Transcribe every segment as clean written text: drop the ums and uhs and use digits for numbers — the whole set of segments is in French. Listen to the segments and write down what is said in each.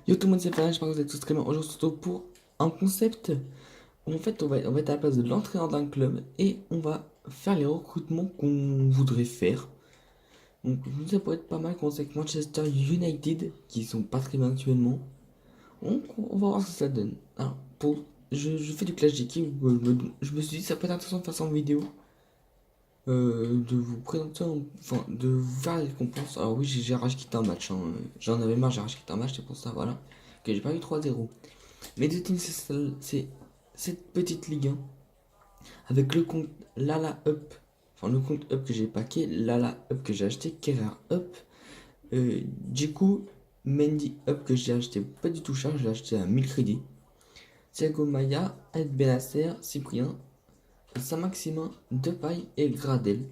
Yo tout le monde, c'est Farah, j'espère que vous êtes tous très bien. Aujourd'hui, on se retrouve pour un concept où en fait on va être à la place de l'entraîneur d'un club et on va faire les recrutements qu'on voudrait faire. Donc ça pourrait être pas mal qu'on avec Manchester United qui sont pas très bien actuellement. Donc on va voir ce que ça donne. Alors je fais du clash d'équipe, je me suis dit ça peut être intéressant de faire ça en vidéo. De vous présenter, enfin de vous faire les récompenses. Alors oui j'ai rage quitté un match, hein. J'en avais marre, j'ai rage quitté un match, c'est pour ça voilà. Que j'ai pas eu 3-0. Mais de team, c'est cette petite Ligue 1 avec le compte Lala Up, enfin le compte Up que j'ai paqué, Lala Up que j'ai acheté, Kerrer Up, Djikou Mendy Up que j'ai acheté pas du tout cher, je l'ai acheté à 1000 crédits, Thiago Maya, Ed Benasser, Cyprien, Saint-Maximin, Depay et Gradel.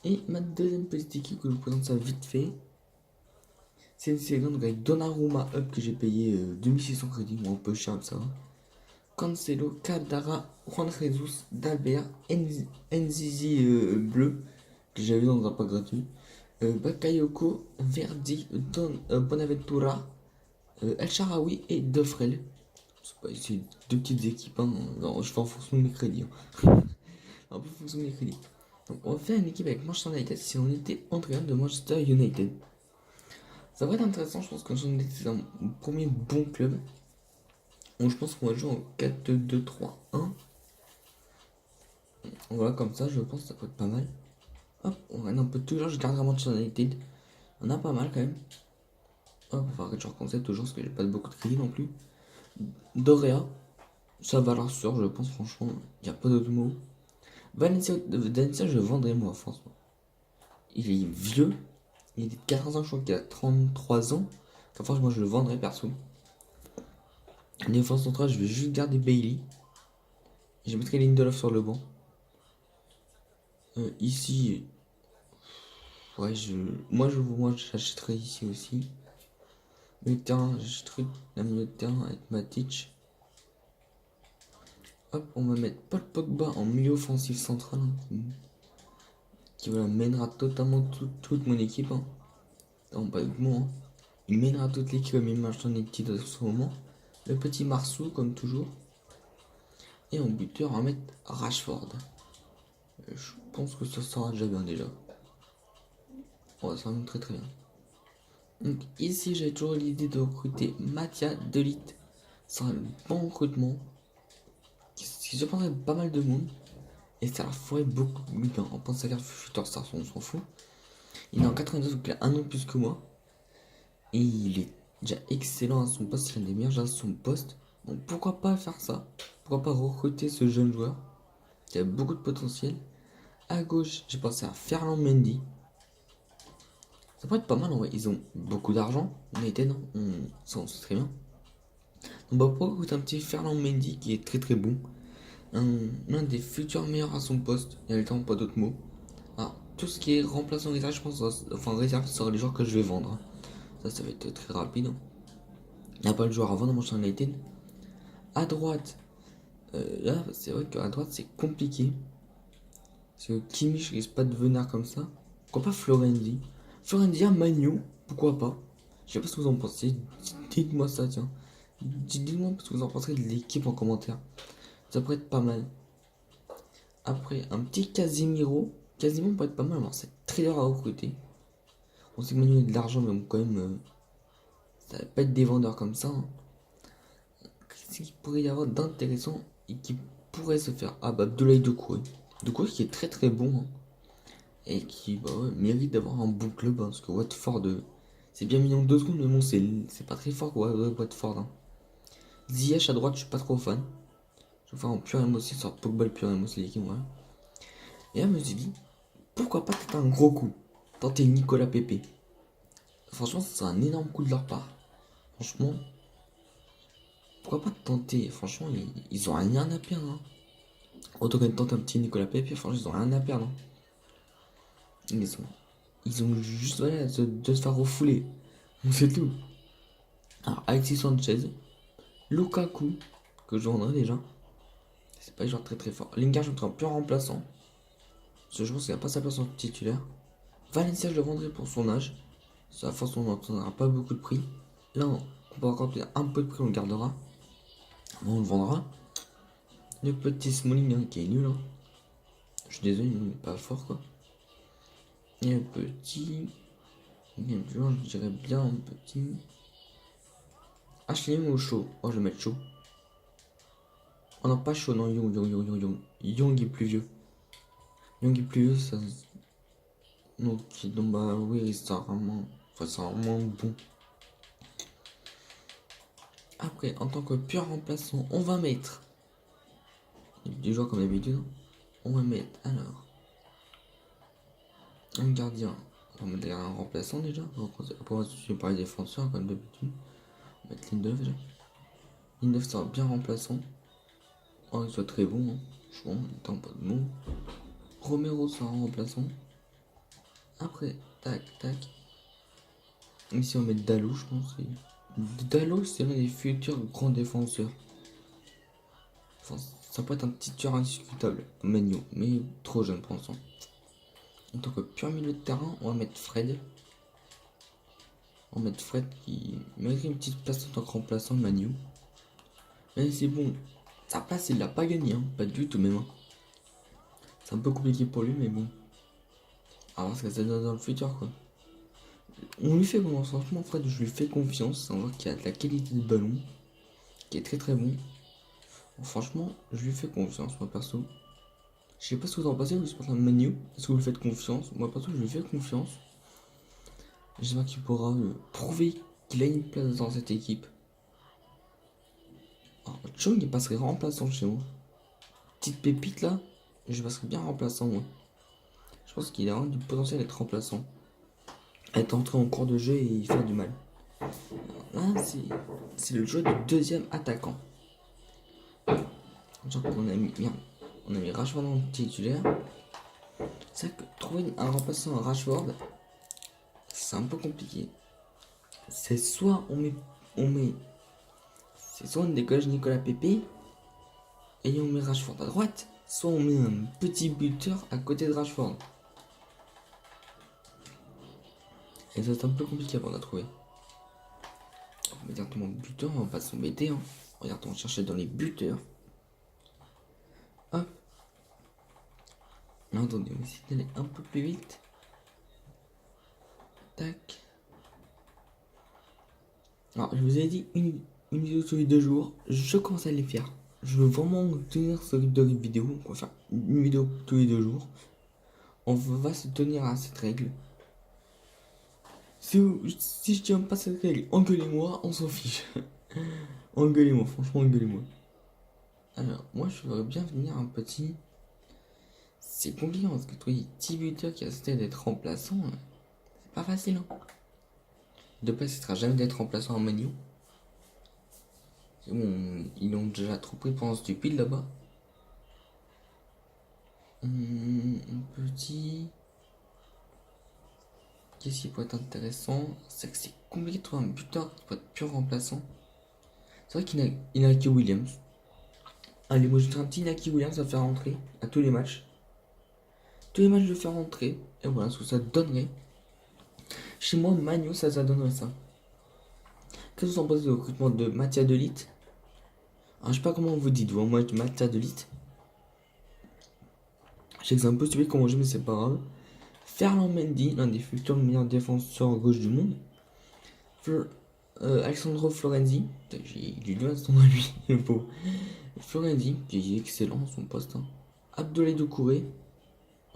Et ma deuxième petite équipe que je vous présente ça vite fait, c'est une série avec Donnarumma Up que j'ai payé 2600 crédits, ou un peu cher ça. Cancelo, Caldara, Juan Jesus, Dalbert, Nzizi bleu, que j'avais dans un pack gratuit, Bakayoko, Verdi, Bonaventura, El Sharawi et Defrel. C'est deux petites équipes, hein. Non, je fais en fonction de mes crédits, hein. Un peu en fonction de mes crédits. Donc on va faire une équipe avec Manchester United si on était entraîneur de Manchester United. Ça va être intéressant, je pense que Manchester United c'est un premier bon club. Donc je pense qu'on va jouer en 4-2-3-1. Voilà, comme ça, je pense que ça peut être pas mal. Hop, on regarde un peu toujours, je garde vraiment de United. On a pas mal quand même. Hop, on va arrêter genre concept toujours parce que j'ai pas beaucoup de crédit non plus. Dorea, ça va leur sûr, je pense, franchement, il n'y a pas d'autre mot. Valencia, je vendrai moi, franchement. Il est vieux, il est de 14 ans, je crois qu'il a 33 ans. Enfin, franchement, je le vendrai perso. Défense centrale, je vais juste garder Bailey. Je mettrai Lindelof sur le banc. Ici, ouais, moi j'achèterai ici aussi. Le terrain, j'achèterai la milieu de terrain avec Matic. Hop, on va mettre Paul Pogba en milieu offensif central, hein, qui voilà, mènera totalement toute mon équipe. Hein. Non, pas avec moi. Hein. Il mènera toute l'équipe, mais maintenant des petits en ce moment. Le petit Marsou, comme toujours. Et en buteur, on va mettre Rashford. Je pense que ça sera déjà bien déjà. Ouais, ça va très très bien. Donc ici, j'ai toujours l'idée de recruter Mathia Delite. C'est un bon recrutement. Qui se prendrait pas mal de monde. Et ça leur ferait beaucoup de bien. On pense à faire Future Stars, on s'en fout. Il est en 92, donc il a un an de plus que moi. Et il est déjà excellent à son poste, il a des meilleurs joueurs à son poste. Donc pourquoi pas faire ça? Pourquoi pas recruter ce jeune joueur qui a beaucoup de potentiel? À gauche, j'ai pensé à Ferland Mendy. Ça pourrait être pas mal en vrai. Ils ont beaucoup d'argent. United, ça on sait très bien. On va pourquoi recruter un petit Ferland Mendy qui est très très bon. L'un des futurs meilleurs à son poste. Il y a le temps, pas d'autres mots. Alors, tout ce qui est remplaçant réserve, je pense, enfin réserve, ce sera les joueurs que je vais vendre. Ça va être très rapide. Il n'y a pas le joueur à vendre dans Manchester United. À droite, là, c'est vrai qu'à droite, c'est compliqué. Parce que Kimmich risque pas de venir comme ça. Pourquoi pas Florenzi? Florenzi à Magno, pourquoi pas? Je sais pas ce que vous en pensez. Dites-moi ça, tiens. Dites-moi ce que vous en pensez de l'équipe en commentaire. Ça pourrait être pas mal. Après, un petit Casimiro. Casimiro pourrait être pas mal, alors c'est très dur à recruter. On sait que Manu a de l'argent, mais bon, quand même, ça va pas être des vendeurs comme ça. Hein. Qu'est-ce qu'il pourrait y avoir d'intéressant et qui pourrait se faire? Ah bah Abdoulaye Doucouré. Doucouré qui est très très bon. Hein, et qui bah, ouais, mérite d'avoir un bon club. Hein, parce que Watford, c'est bien mignon 2 secondes, mais bon, c'est pas très fort quoi, Watford. Hein. Ziyech à droite, je suis pas trop fan. Je vais faire en pur aussi sur Pogba le pur c'est l'équipe, ouais. Et là, je me suis dit, pourquoi pas tenter un gros coup? Tenter Nicolas Pepe. Franchement, c'est un énorme coup de leur part. Franchement, pourquoi pas tenter? Franchement, ils ont rien à perdre. Hein. Autant qu'à tenter un petit Nicolas Pepe, franchement, ils ont rien à perdre. Hein. Ils ont juste voilà, de se faire refouler. C'est tout. Alors, Alexis Sanchez, Lukaku, que je vendrai déjà. C'est pas un joueur très très fort. Lingard, je mettrai un peu en remplaçant. Parce que je pense qu'il n'a pas sa place en titulaire. Valencia, je le vendrai pour son âge. Sa force, on n'entendra pas beaucoup de prix. Là, On pourra encore un peu de prix, on le gardera. On le vendra. Le petit Smalling hein, qui est nul. Hein. Je suis désolé, mais il n'est pas fort quoi. Et le petit. Bien sûr, je dirais bien un petit. HLM ou chaud? Oh, je vais mettre chaud. Oh non, pas chaud, non, Young. Young est plus vieux. Young est plus vieux, ça. Donc bah oui, c'est vraiment. Enfin, c'est vraiment bon. Après, en tant que pur remplaçant, on va mettre. Des joueurs comme d'habitude. On va mettre alors. Un gardien. On va mettre un remplaçant déjà. Après, on va parler des défenseurs comme d'habitude. On va mettre Lindelof déjà. Lindelof sera bien remplaçant. Oh, il soit très bon. Hein. Franchement, il tente pas de mots. Romero sera remplaçant. Après, tac. Ici, on va mettre Dalot, je pense. Dalot, c'est l'un des futurs grands défenseurs. Enfin, ça peut être un petit tueur indiscutable, Magno, mais trop jeune pour l'instant. En tant que pur milieu de terrain, on va mettre Fred. On va mettre Fred qui mérite une petite place en tant que remplaçant de Magno. Mais c'est bon, sa place il l'a pas gagné, hein. Pas du tout même. Hein. C'est un peu compliqué pour lui, mais bon. À voir ce que ça donne dans le futur quoi. On lui fait confiance, franchement Fred, je lui fais confiance. On voit qu'il a de la qualité de ballon, qui est très très bon. Franchement, je lui fais confiance, moi perso. Je sais pas ce que vous en pensez, vous supportez Manu. Est-ce que vous lui faites confiance? Moi perso, je lui fais confiance. J'espère qu'il pourra prouver qu'il a une place dans cette équipe. Chong, il passerait remplaçant chez moi. Petite pépite là, je passerais bien remplaçant moi. Je pense qu'il a vraiment du potentiel d'être remplaçant. Être entré en cours de jeu et faire du mal. Là, c'est le jeu de deuxième attaquant. Genre qu'on a mis Rashford en titulaire. C'est vrai que trouver un remplaçant à Rashford, c'est un peu compliqué. C'est soit c'est soit on dégage Nicolas Pepe et on met Rashford à droite, soit on met un petit buteur à côté de Rashford. Et ça c'est un peu compliqué à trouver. On va directement buteur, on va pas s'embêter. Hein. Regarde, on chercher dans les buteurs. Hop. Non, attendez, on va essayer d'aller un peu plus vite. Tac. Alors, je vous ai dit une vidéo tous les 2 jours. Je commence à les faire. Je veux vraiment tenir ce rythme de vidéo. On va faire une vidéo tous les 2 jours. On va se tenir à cette règle. Si je tiens pas cette règle, engueulez-moi, on s'en fiche. Engueulez-moi, franchement, engueulez-moi. Alors, moi, je voudrais bien venir un petit. C'est compliqué parce que trouver des petits buteurs qui essaient d'être remplaçants, c'est pas facile. Hein. De plus, ce sera jamais d'être remplaçant en Manu. C'est bon, ils l'ont déjà trop pris pour un stupide là-bas. Un petit. Qu'est-ce qui pourrait être intéressant? C'est que c'est compliqué de trouver un buteur qui peut être pur remplaçant. C'est vrai qu'il a Inaki Williams. Allez, moi je vais faire un petit Inaki Williams à faire rentrer à tous les matchs. Tous les matchs de faire rentrer. Et voilà ce que ça donnerait. Chez moi, Manu, ça donnerait ça. Qu'est-ce que vous en pensez du recrutement de Mathia de Ligt? Alors, je sais pas comment vous dites, vous, moi, Mathia de Ligt. Je sais que c'est un peu stupide comment je mais c'est pas grave. Ferland Mendy, l'un des futurs meilleurs défenseurs gauche du monde. Alessandro Florenzi, j'ai lu à son nom lui, il faut. Florenzi, qui est excellent son poste. Hein. Abdoulaye Doucouré.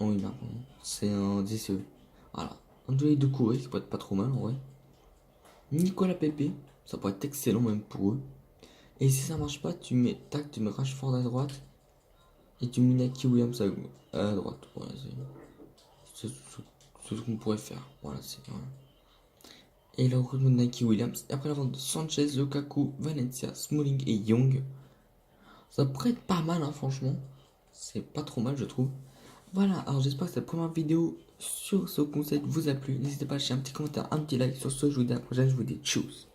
Oh oui, pardon, c'est un DCE. Voilà. Abdoulaye Doucouré, qui peut être pas trop mal en vrai. Nicolas Pepe, ça pourrait être excellent même pour eux. Et si ça marche pas, tu mets Rashford à droite. Et tu mets Naki Williams à droite. Voilà, c'est ce qu'on pourrait faire. Voilà, c'est vrai. Et le recrutement de Naki Williams. Et après la vente de Sanchez, Lukaku, Valencia, Smalling et Young. Ça pourrait être pas mal, hein, franchement. C'est pas trop mal, je trouve. Voilà, alors j'espère que cette première vidéo sur ce concept vous a plu. N'hésitez pas à lâcher un petit commentaire, un petit like sur ce. Je vous dis à la prochaine, je vous dis tchuss.